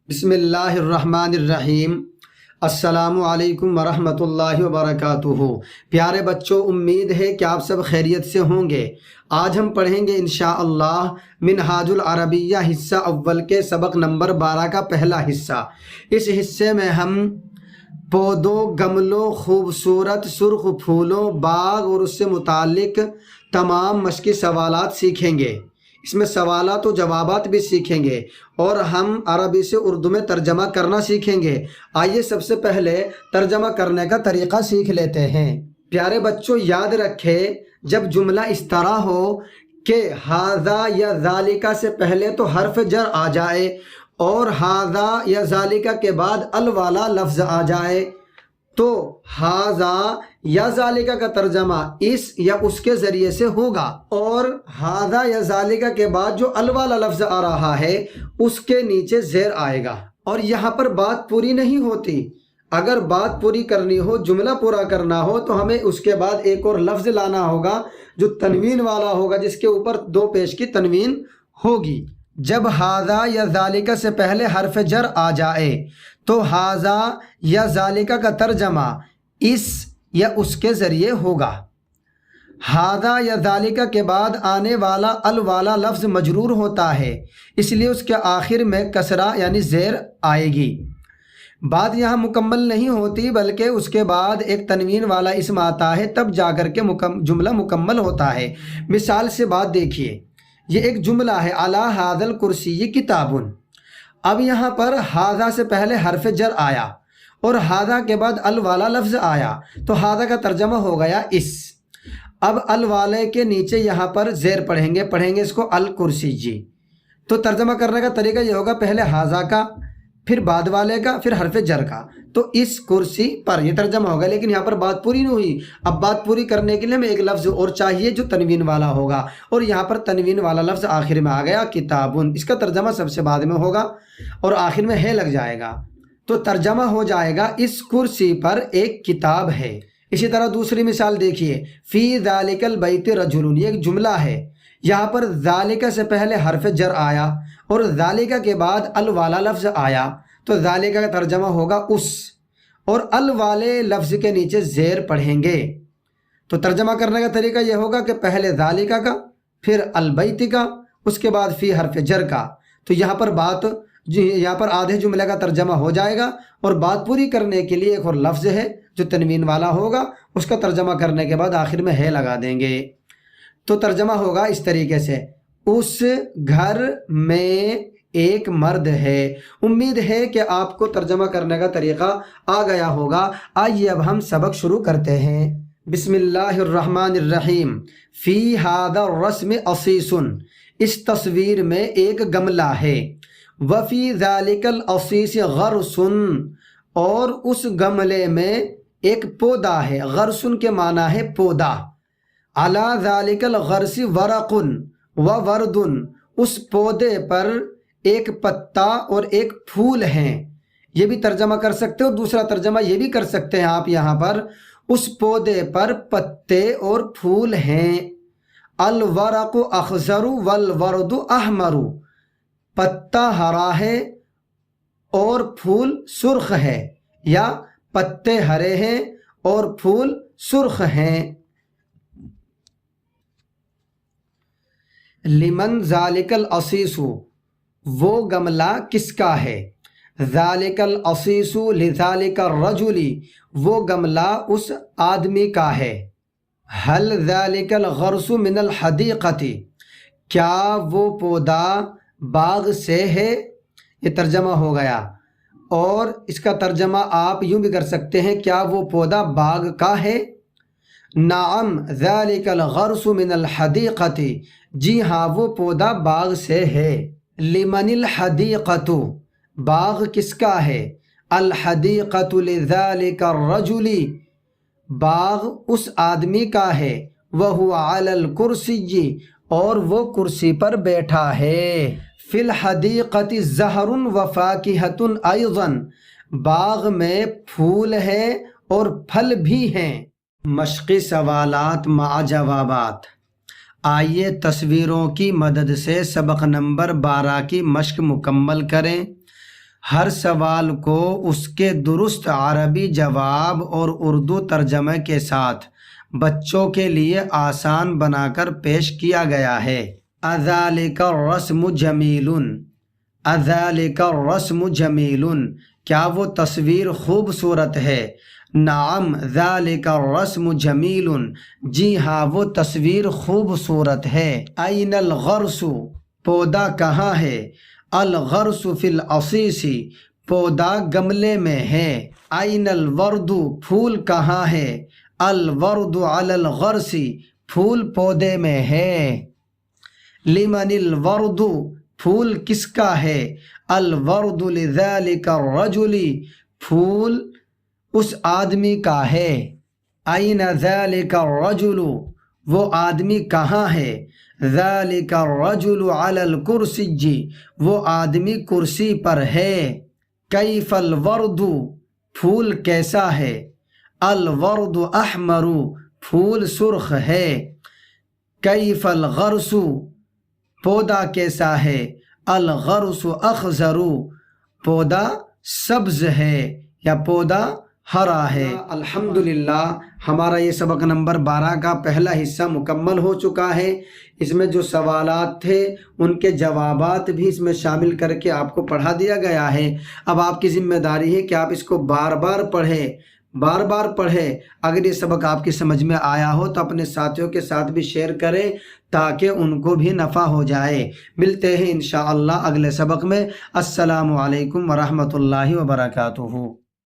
بسم اللہ الرحمن الرحیم۔ السلام علیکم ورحمۃ اللہ وبرکاتہ۔ پیارے بچوں، امید ہے کہ آپ سب خیریت سے ہوں گے۔ آج ہم پڑھیں گے انشاءاللہ منہاج العربیہ حصہ اول کے سبق نمبر 12 کا پہلا حصہ۔ اس حصے میں ہم پودوں، گملوں، خوبصورت سرخ پھولوں، باغ اور اس سے متعلق تمام مشقی سوالات سیکھیں گے۔ اس میں سوالات و جوابات بھی سیکھیں گے اور ہم عربی سے اردو میں ترجمہ کرنا سیکھیں گے۔ آئیے سب سے پہلے ترجمہ کرنے کا طریقہ سیکھ لیتے ہیں۔ پیارے بچوں، یاد رکھے جب جملہ اس طرح ہو کہ ھذا یا ذالکا سے پہلے تو حرف جر آ جائے اور ھذا یا ذالکا کے بعد ال والا لفظ آ جائے تو ھذا یا ذالکا کا ترجمہ اس یا اس کے ذریعے سے ہوگا، اور ھذا یا ذالکا کے بعد جو ال والا لفظ آ رہا ہے اس کے نیچے زیر آئے گا۔ اور یہاں پر بات پوری نہیں ہوتی، اگر بات پوری کرنی ہو، جملہ پورا کرنا ہو تو ہمیں اس کے بعد ایک اور لفظ لانا ہوگا جو تنوین والا ہوگا، جس کے اوپر دو پیش کی تنوین ہوگی۔ جب ھذا یا ذالکا سے پہلے حرف جر آ جائے تو ھذا یا ذالکا کا ترجمہ اس یا اس کے ذریعے ہوگا۔ ھذا یا ذالکا کے بعد آنے والا ال والا لفظ مجرور ہوتا ہے، اس لیے اس کے آخر میں کسرہ یعنی زیر آئے گی۔ بات یہاں مکمل نہیں ہوتی بلکہ اس کے بعد ایک تنوین والا اسم آتا ہے، تب جا کر کے جملہ مکمل ہوتا ہے۔ مثال سے بات دیکھیے، یہ ایک جملہ ہے علی ھذا الکرسی کتاب۔ اب یہاں پر ھذا سے پہلے حرف جر آیا اور ھذا کے بعد ال والا لفظ آیا تو ھذا کا ترجمہ ہو گیا اس۔ اب ال والے کے نیچے یہاں پر زیر پڑھیں گے اس کو الکرسی جی۔ تو ترجمہ کرنے کا طریقہ یہ ہوگا، پہلے ھذا کا، پھر بعد والے کا، پھر حرف جر کا، تو اس کرسی پر یہ ترجمہ ہوگا۔ لیکن یہاں پر بات پوری نہیں ہوئی، اب بات پوری کرنے کے لیے ہمیں ایک لفظ اور چاہیے جو تنوین والا ہوگا، اور یہاں پر تنوین والا لفظ آخر میں آ گیا کتابن۔ اس کا ترجمہ سب سے بعد میں ہوگا اور آخر میں ہے لگ جائے گا، تو ترجمہ ہو جائے گا اس کرسی پر ایک کتاب ہے۔ اسی طرح دوسری مثال دیکھیے، فی ذالک البیت رجل، یہ ایک جملہ ہے، یہاں پر ذالکا سے پہلے حرف جر آیا اور ذالکا کے بعد ال والا لفظ آیا تو ذالکا کا ترجمہ ہوگا اس، اور ال والے لفظ کے نیچے زیر پڑھیں گے۔ تو ترجمہ کرنے کا طریقہ یہ ہوگا کہ پہلے ذالکا کا، پھر البیت کا، اس کے بعد فی حرف جر کا۔ تو یہاں پر آدھے جملے کا ترجمہ ہو جائے گا، اور بات پوری کرنے کے لیے ایک اور لفظ ہے جو تنوین والا ہوگا، اس کا ترجمہ کرنے کے بعد آخر میں ہے لگا دیں گے۔ تو ترجمہ ہوگا اس طریقے سے، اس گھر میں ایک مرد ہے۔ امید ہے کہ آپ کو ترجمہ کرنے کا طریقہ آ گیا ہوگا۔ آئیے اب ہم سبق شروع کرتے ہیں۔ بسم اللہ الرحمن الرحیم۔ فی ھذا الرسم عصیص، اس تصویر میں ایک گملہ ہے۔ وفی ذالک العصیص غرس، اور اس گملے میں ایک پودا ہے۔ غرسن کے معنی ہے پودا۔ علی ذالک الغرس ورق وورد، اس پودے پر ایک پتا اور ایک پھول ہیں۔ یہ بھی ترجمہ کر سکتے ہو، دوسرا ترجمہ یہ بھی کر سکتے ہیں آپ یہاں پر، اس پودے پر پتے اور پھول ہیں۔ الورق اخضر والورد احمر، پتا ہرا ہے اور پھول سرخ ہے، یا پتے ہرے ہیں اور پھول سرخ ہیں۔ لمن ذالک العصیص، وہ گملہ کس کا ہے؟ ذالک العصیص لذالک الرجل، وہ گملہ اس آدمی کا ہے۔ هل ذالک الغرس من الحدیقۃ، کیا وہ پودا باغ سے ہے؟ یہ ترجمہ ہو گیا، اور اس کا ترجمہ آپ یوں بھی کر سکتے ہیں، کیا وہ پودا باغ کا ہے؟ نعم ذالک الغرس من الحدیقۃ، جی ہاں وہ پودا باغ سے ہے۔ لمن الحدیقۃ، باغ کس کا ہے؟ الحدیقۃ لذالک الرجل، باغ اس آدمی کا ہے۔ وہو علی الکرسی، اور وہ کرسی پر بیٹھا ہے۔ فی الحدیقۃ زہر وفاکہۃ ایضا، باغ میں پھول ہے اور پھل بھی ہیں۔ مشقی سوالات مع جوابات۔ آئیے تصویروں کی مدد سے سبق نمبر 12 کی مشق مکمل کریں۔ ہر سوال کو اس کے درست عربی جواب اور اردو ترجمہ کے ساتھ بچوں کے لیے آسان بنا کر پیش کیا گیا ہے۔ اذالک الرسم جمیل، اذالک الرسم جمیل، کیا وہ تصویر خوبصورت ہے؟ نعم ذالک الرسم جمیل، جی ہاں وہ تصویر خوبصورت ہے۔ این الغرس، پودا کہاں ہے؟ الغرس فی العصیص، پودا گملے میں ہے۔ این الورد، پھول کہاں ہے؟ الورد علی الغرس، پھول پودے میں ہے۔ لمن الورد، پھول کس کا ہے؟ الورد لذالک الرجل، پھول اس آدمی کا ہے۔ این ذالک الرجل، وہ آدمی کہاں ہے؟ ذالک الرجل علی الکرسی، وہ آدمی کرسی پر ہے۔ کیف الورد، پھول کیسا ہے؟ الورد احمر، پھول سرخ ہے۔ کیف الغرس، پودا کیسا ہے؟ الغرس اخضر، پودا سبز ہے یا پودا ہرا ہے۔ الحمدللہ ہمارا یہ سبق نمبر 12 کا پہلا حصہ مکمل ہو چکا ہے۔ اس میں جو سوالات تھے ان کے جوابات بھی اس میں شامل کر کے آپ کو پڑھا دیا گیا ہے۔ اب آپ کی ذمہ داری ہے کہ آپ اس کو بار بار پڑھیں، بار بار پڑھیں۔ اگر یہ سبق آپ کی سمجھ میں آیا ہو تو اپنے ساتھیوں کے ساتھ بھی شیئر کریں تاکہ ان کو بھی نفع ہو جائے۔ ملتے ہیں انشاءاللہ اگلے سبق میں۔ السلام علیکم ورحمۃ اللہ وبرکاتہ۔